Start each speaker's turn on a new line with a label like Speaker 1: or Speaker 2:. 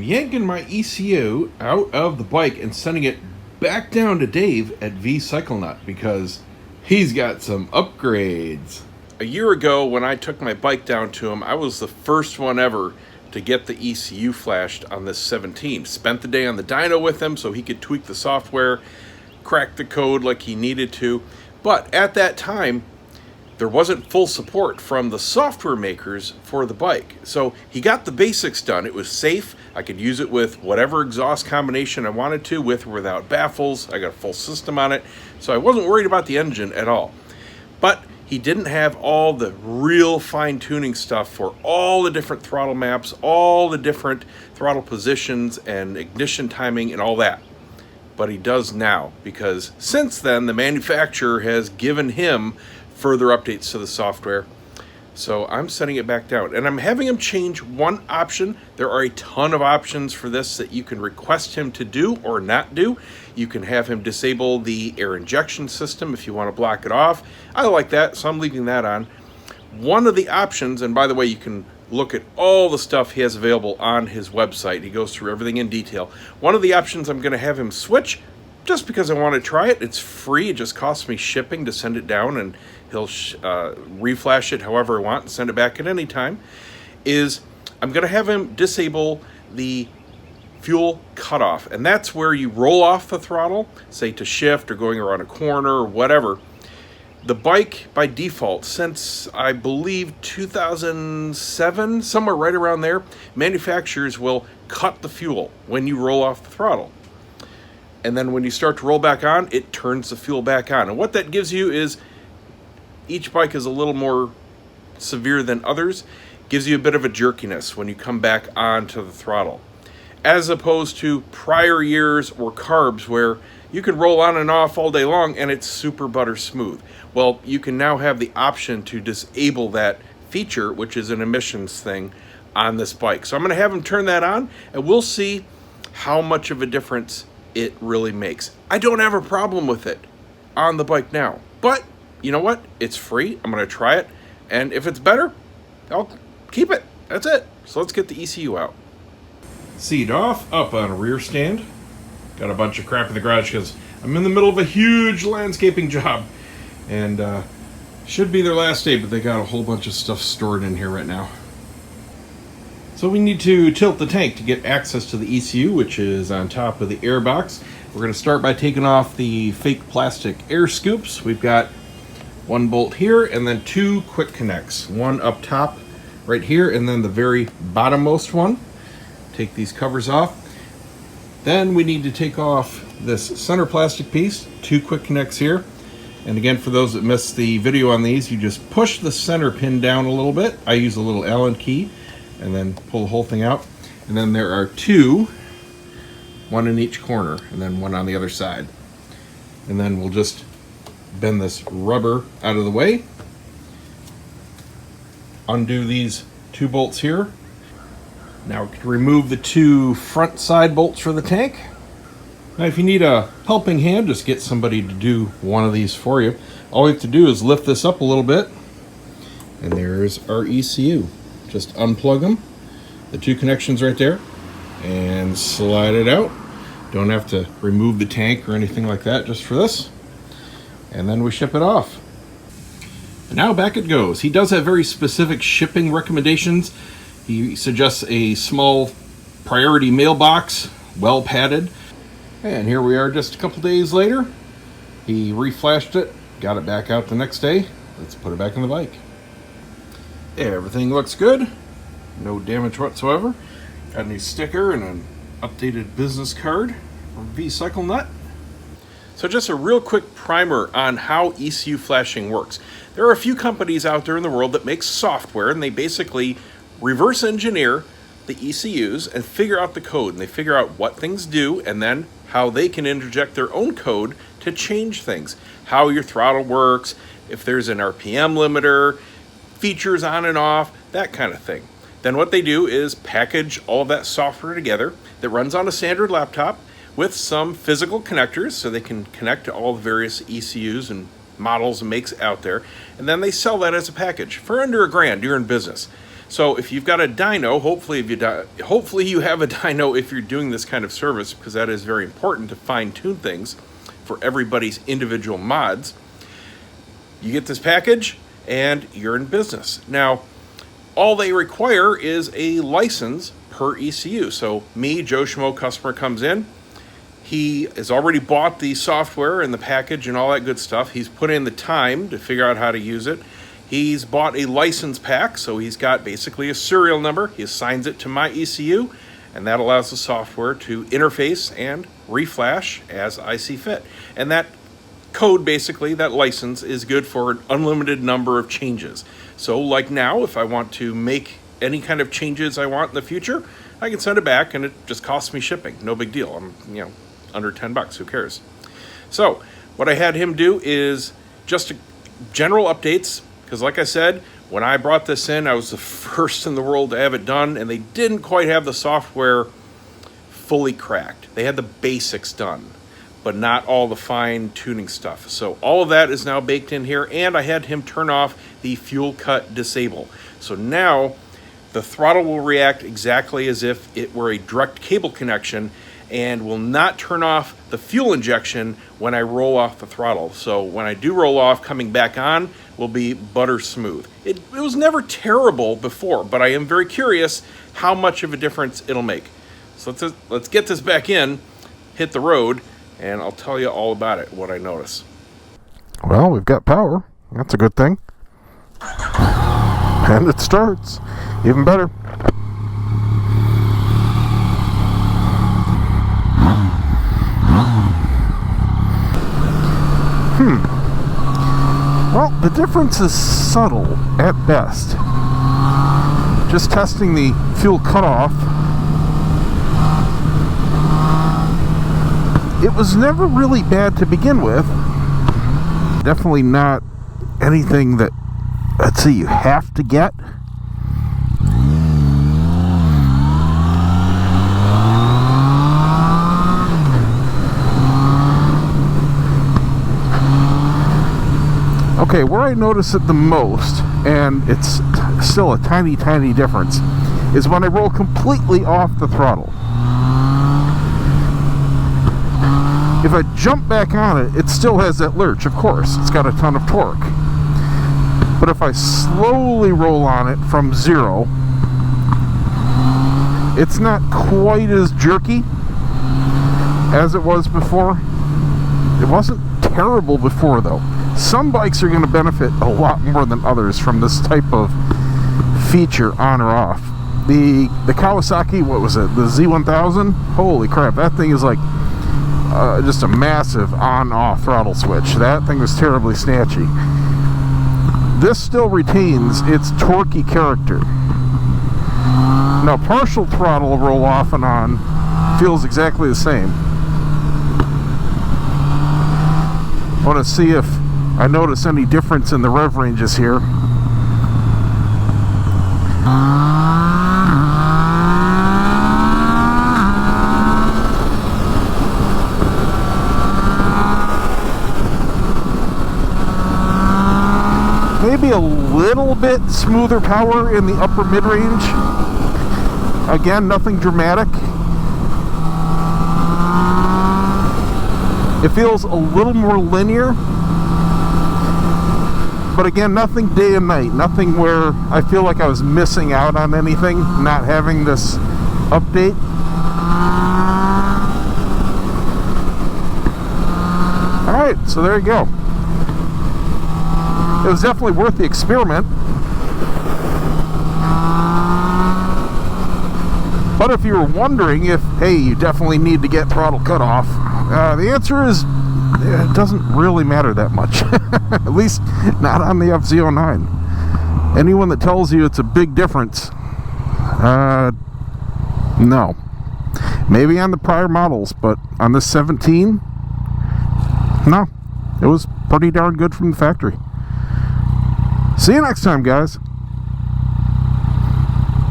Speaker 1: yanking my ECU out of the bike and sending it back down to Dave at Vcyclenut because he's got some upgrades. A year ago when I took my bike down to him, I was the first one ever to get the ECU flashed on this 17. Spent the day on the dyno with him so he could tweak the software, crack the code like he needed to. But at that time, there wasn't full support from the software makers for the bike. So he got the basics done. It was safe. I could use it with whatever exhaust combination I wanted to, with or without baffles. I got a full system on it. So I wasn't worried about the engine at all. But he didn't have all the real fine-tuning stuff for all the different throttle maps, all the different throttle positions and ignition timing and all that. But he does now, because since then the manufacturer has given him further updates to the software. So I'm setting it back down, and I'm having him change one option. There are a ton of options for this that you can request him to do or not do. You can have him disable the air injection system if you want to block it off. I like that, so I'm leaving that on. One of the options, and by the way, you can look at all the stuff he has available on his website. He goes through everything in detail. One of the options I'm going to have him switch, just because I want to try it. It's free. It just costs me shipping to send it down, and he'll reflash it however I want and send it back at any time, is I'm going to have him disable the fuel cutoff. And that's where you roll off the throttle, say to shift or going around a corner or whatever. The bike, by default, since I believe 2007, somewhere right around there, manufacturers will cut the fuel when you roll off the throttle. And then when you start to roll back on, it turns the fuel back on. And what that gives you is, each bike is a little more severe than others, gives you a bit of a jerkiness when you come back onto the throttle. As opposed to prior years or carbs where you can roll on and off all day long and it's super butter smooth. Well, you can now have the option to disable that feature, which is an emissions thing on this bike. So I'm going to have him turn that on, and we'll see how much of a difference it really makes. I don't have a problem with it on the bike now, but you know what? It's free. I'm going to try it, and if it's better, I'll keep it. That's it. So let's get the ECU out. Seat off, up on a rear stand. Got a bunch of crap in the garage because I'm in the middle of a huge landscaping job, and should be their last day, but they got a whole bunch of stuff stored in here right now. So we need to tilt the tank to get access to the ECU, which is on top of the air box. We're going to start by taking off the fake plastic air scoops. We've got one bolt here and then two quick connects. One up top right here and then the very bottommost one. Take these covers off. Then we need to take off this center plastic piece, two quick connects here. And again, for those that missed the video on these, you just push the center pin down a little bit. I use a little Allen key and then pull the whole thing out. And then there are two, one in each corner and then one on the other side. And then we'll just bend this rubber out of the way. Undo these two bolts here. Now we can remove the two front side bolts for the tank. Now if you need a helping hand, just get somebody to do one of these for you. All we have to do is lift this up a little bit, and there's our ECU. Just unplug them, the two connections right there, and slide it out. Don't have to remove the tank or anything like that just for this. And then we ship it off. And now back it goes. He does have very specific shipping recommendations. He suggests a small priority mailbox, well padded. And here we are just a couple days later. He reflashed it, got it back out the next day. Let's put it back on the bike. Everything looks good. No damage whatsoever. Got a new sticker and an updated business card from Vcyclenut. So just a real quick primer on how ECU flashing works. There are a few companies out there in the world that make software, and they basically reverse engineer the ECUs and figure out the code. And they figure out what things do and then how they can interject their own code to change things. How your throttle works, if there's an RPM limiter, features on and off, that kind of thing. Then what they do is package all of that software together that runs on a standard laptop with some physical connectors so they can connect to all the various ECUs and models and makes out there. And then they sell that as a package for under $1,000. You're in business. So if you've got a dyno, hopefully you have a dyno if you're doing this kind of service, because that is very important to fine-tune things for everybody's individual mods. You get this package and you're in business. Now, all they require is a license per ECU. So me, Joe Schmo customer, comes in. He has already bought the software and the package and all that good stuff. He's put in the time to figure out how to use it. He's bought a license pack, so he's got basically a serial number. He assigns it to my ECU, and that allows the software to interface and reflash as I see fit. And that code, basically, that license, is good for an unlimited number of changes. So like now, if I want to make any kind of changes I want in the future, I can send it back and it just costs me shipping. No big deal. I'm, under $10, who cares? So what I had him do is just general updates, because like I said, when I brought this in, I was the first in the world to have it done, and they didn't quite have the software fully cracked. They had the basics done, but not all the fine tuning stuff. So all of that is now baked in here, and I had him turn off the fuel cut disable. So now the throttle will react exactly as if it were a direct cable connection, and will not turn off the fuel injection when I roll off the throttle. So when I do roll off, coming back on will be butter smooth. It was never terrible before, but I am very curious how much of a difference it'll make. So let's get this back in, hit the road, and I'll tell you all about it, what I notice.
Speaker 2: Well, we've got power. That's a good thing. And it starts. Even better. Well, the difference is subtle at best. Just testing the fuel cutoff. It was never really bad to begin with. Definitely not anything that, let's see, you have to get. Okay, where I notice it the most, and it's still a tiny, tiny difference, is when I roll completely off the throttle. If I jump back on it, it still has that lurch, of course. It's got a ton of torque. But if I slowly roll on it from zero, it's not quite as jerky as it was before. It wasn't terrible before, though. Some bikes are going to benefit a lot more than others from this type of feature on or off. The Kawasaki, what was it, the Z1000? Holy crap, that thing is like just a massive on-off throttle switch. That thing was terribly snatchy. This still retains its torquey character. Now, partial throttle roll off and on feels exactly the same. I want to see if I notice any difference in the rev ranges here. Maybe a little bit smoother power in the upper mid-range. Again, nothing dramatic. It feels a little more linear. But again, nothing day and night. Nothing where I feel like I was missing out on anything, not having this update. Alright, so there you go. It was definitely worth the experiment. But if you were wondering if, hey, you definitely need to get throttle cut off, the answer is it doesn't really matter that much. At least not on the FZ09. Anyone that tells you it's a big difference, no. Maybe on the prior models, but on this 17, no. It was pretty darn good from the factory. See you next time, guys.